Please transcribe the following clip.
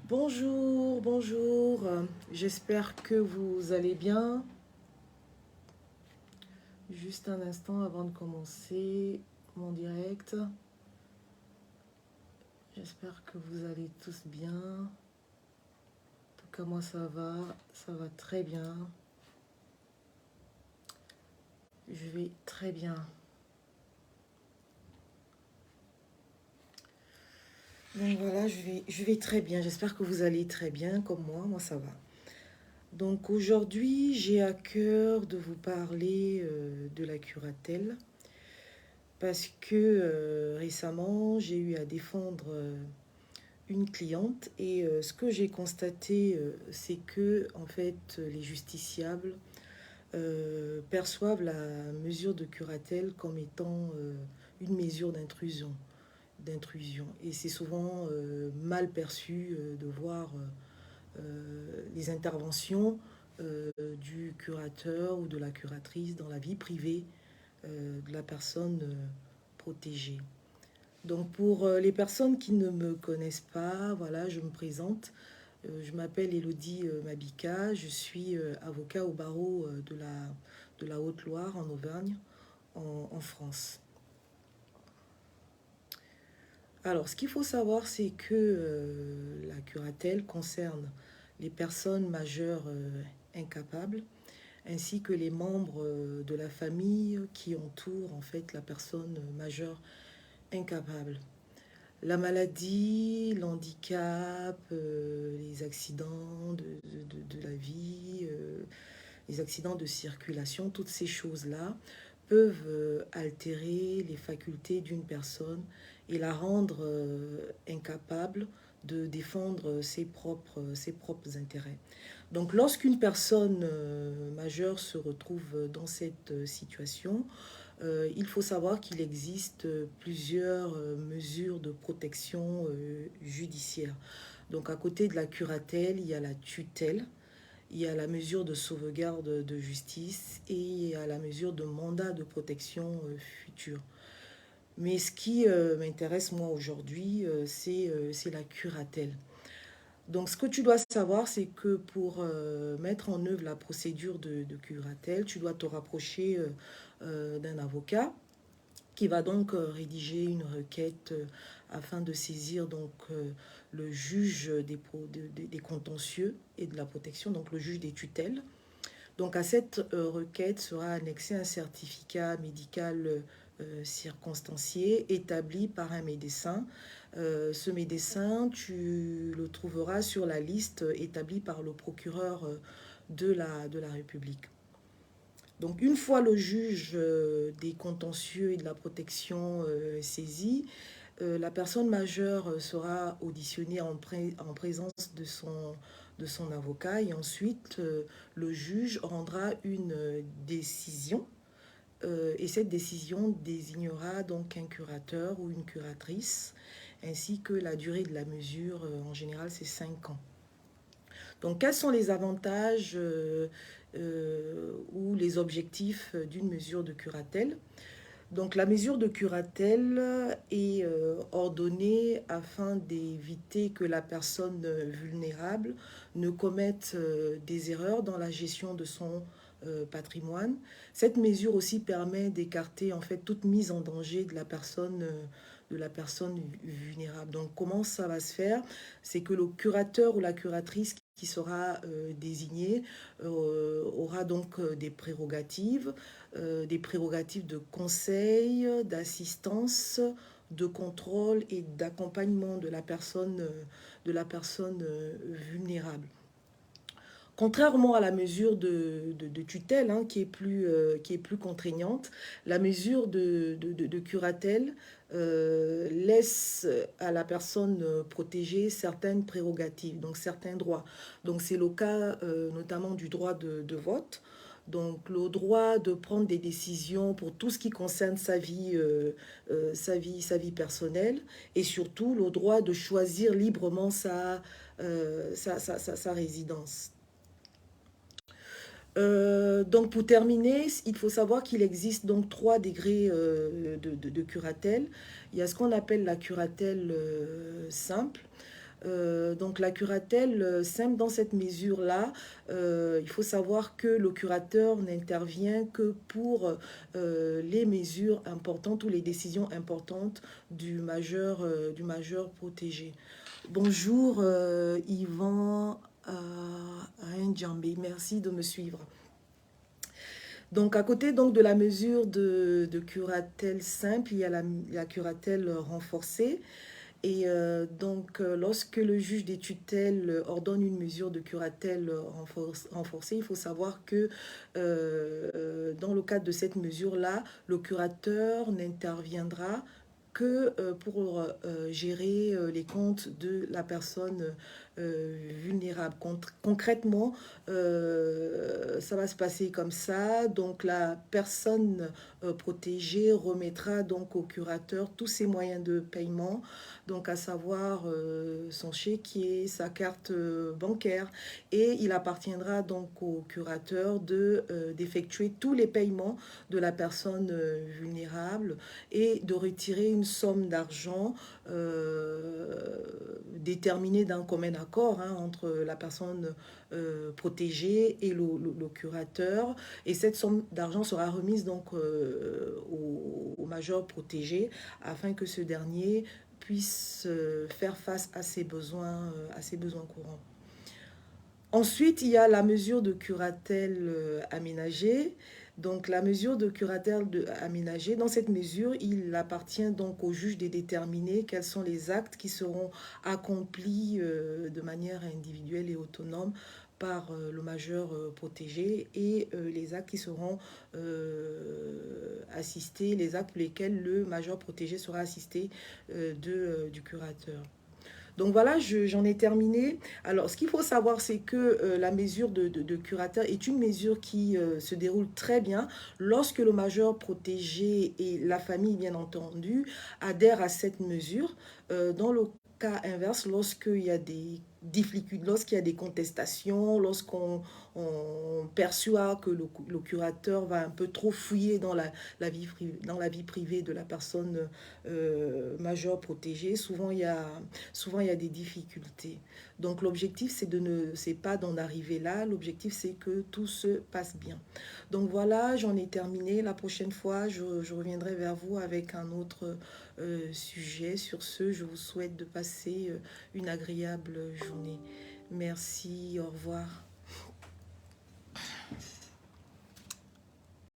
Bonjour, bonjour. J'espère que vous allez bien. Juste un instant avant de commencer mon direct. J'espère que vous allez tous bien. En tout cas, moi ça va très bien. Je vais très bien. Donc voilà, je vais très bien. J'espère que vous allez très bien comme moi ça va. Donc aujourd'hui, j'ai à cœur de vous parler de la curatelle parce que récemment, j'ai eu à défendre une cliente et ce que j'ai constaté, c'est que en fait, les justiciables perçoivent la mesure de curatelle comme étant une mesure d'intrusion. Et c'est souvent mal perçu de voir les interventions du curateur ou de la curatrice dans la vie privée de la personne protégée. Donc pour les personnes qui ne me connaissent pas, voilà, je me présente. Je m'appelle Elodie Mabika, je suis avocat au barreau de la Haute-Loire en Auvergne, en France. Alors, ce qu'il faut savoir, c'est que la curatelle concerne les personnes majeures incapables, ainsi que les membres de la famille qui entourent en fait la personne majeure incapable. La maladie, l'handicap, les accidents de la vie, les accidents de circulation, toutes ces choses-là peuvent altérer les facultés d'une personne et la rendre incapable de défendre ses propres intérêts. Donc lorsqu'une personne majeure se retrouve dans cette situation, il faut savoir qu'il existe plusieurs mesures de protection judiciaire. Donc à côté de la curatelle, il y a la tutelle, il y a la mesure de sauvegarde de justice et il y a la mesure de mandat de protection future. Mais ce qui m'intéresse moi aujourd'hui, c'est la curatelle. Donc, ce que tu dois savoir, c'est que pour mettre en œuvre la procédure de curatelle, tu dois te rapprocher d'un avocat qui va donc rédiger une requête afin de saisir donc le juge des contentieux et de la protection, donc le juge des tutelles. Donc à cette requête sera annexé un certificat médical circonstancié établi par un médecin. Ce médecin, tu le trouveras sur la liste établie par le procureur de la République. Donc une fois le juge des contentieux et de la protection saisi, la personne majeure sera auditionnée en présence de son avocat et ensuite le juge rendra une décision et cette décision désignera donc un curateur ou une curatrice ainsi que la durée de la mesure, en général c'est 5 ans. Donc quels sont les avantages ou les objectifs d'une mesure de curatelle? Donc la mesure de curatelle est ordonnée afin d'éviter que la personne vulnérable ne commette des erreurs dans la gestion de son patrimoine. Cette mesure aussi permet d'écarter en fait toute mise en danger de la personne vulnérable. Donc comment ça va se faire? C'est que le curateur ou la curatrice qui sera désigné aura donc des prérogatives de conseil, d'assistance, de contrôle et d'accompagnement de la personne vulnérable. Contrairement à la mesure de tutelle, hein, qui est plus contraignante, la mesure de curatelle laisse à la personne protégée certaines prérogatives, donc certains droits. Donc c'est le cas notamment du droit de vote. Donc le droit de prendre des décisions pour tout ce qui concerne sa vie personnelle et surtout le droit de choisir librement sa résidence. Donc pour terminer, il faut savoir qu'il existe donc 3 degrés de curatelle. Il y a ce qu'on appelle la curatelle simple. Donc la curatelle simple dans cette mesure-là, il faut savoir que le curateur n'intervient que pour les mesures importantes ou les décisions importantes du majeur protégé. Bonjour Yvan Ndjambé, merci de me suivre. Donc à côté donc, de la mesure de curatelle simple, il y a la curatelle renforcée. Et lorsque le juge des tutelles ordonne une mesure de curatelle renforcée, il faut savoir que dans le cadre de cette mesure-là, le curateur n'interviendra que pour gérer les comptes de la personne vulnérable. Concrètement, ça va se passer comme ça. Donc la personne protégée remettra donc au curateur tous ses moyens de paiement, donc à savoir son chéquier, sa carte bancaire, et il appartiendra donc au curateur d'effectuer tous les paiements de la personne vulnérable et de retirer une somme d'argent déterminée d'un commun accord entre la personne protégée et le curateur, et cette somme d'argent sera remise donc au major protégé afin que ce dernier puisse faire face à ses besoins courants. Ensuite, il y a la mesure de curatelle aménagée. Donc, la mesure de curatelle aménagée, dans cette mesure, il appartient donc au juge de déterminer quels sont les actes qui seront accomplis de manière individuelle et autonome par le majeur protégé, et les actes qui seront assistés, les actes pour lesquels le majeur protégé sera assisté du curateur. Donc voilà, j'en ai terminé. Alors, ce qu'il faut savoir, c'est que la mesure de curateur est une mesure qui se déroule très bien lorsque le majeur protégé et la famille, bien entendu, adhèrent à cette mesure. Dans le cas inverse, lorsqu'il y a des difficultés, lorsqu'il y a des contestations, lorsqu'on perçoit que le curateur va un peu trop fouiller dans la vie privée de la personne majeure protégée, souvent il y a des difficultés. Donc l'objectif, c'est pas d'en arriver là, l'objectif c'est que tout se passe bien. Donc voilà, j'en ai terminé. La prochaine fois, je reviendrai vers vous avec un autre sujet. Sur ce, je vous souhaite de passer une agréable journée. Merci, au revoir.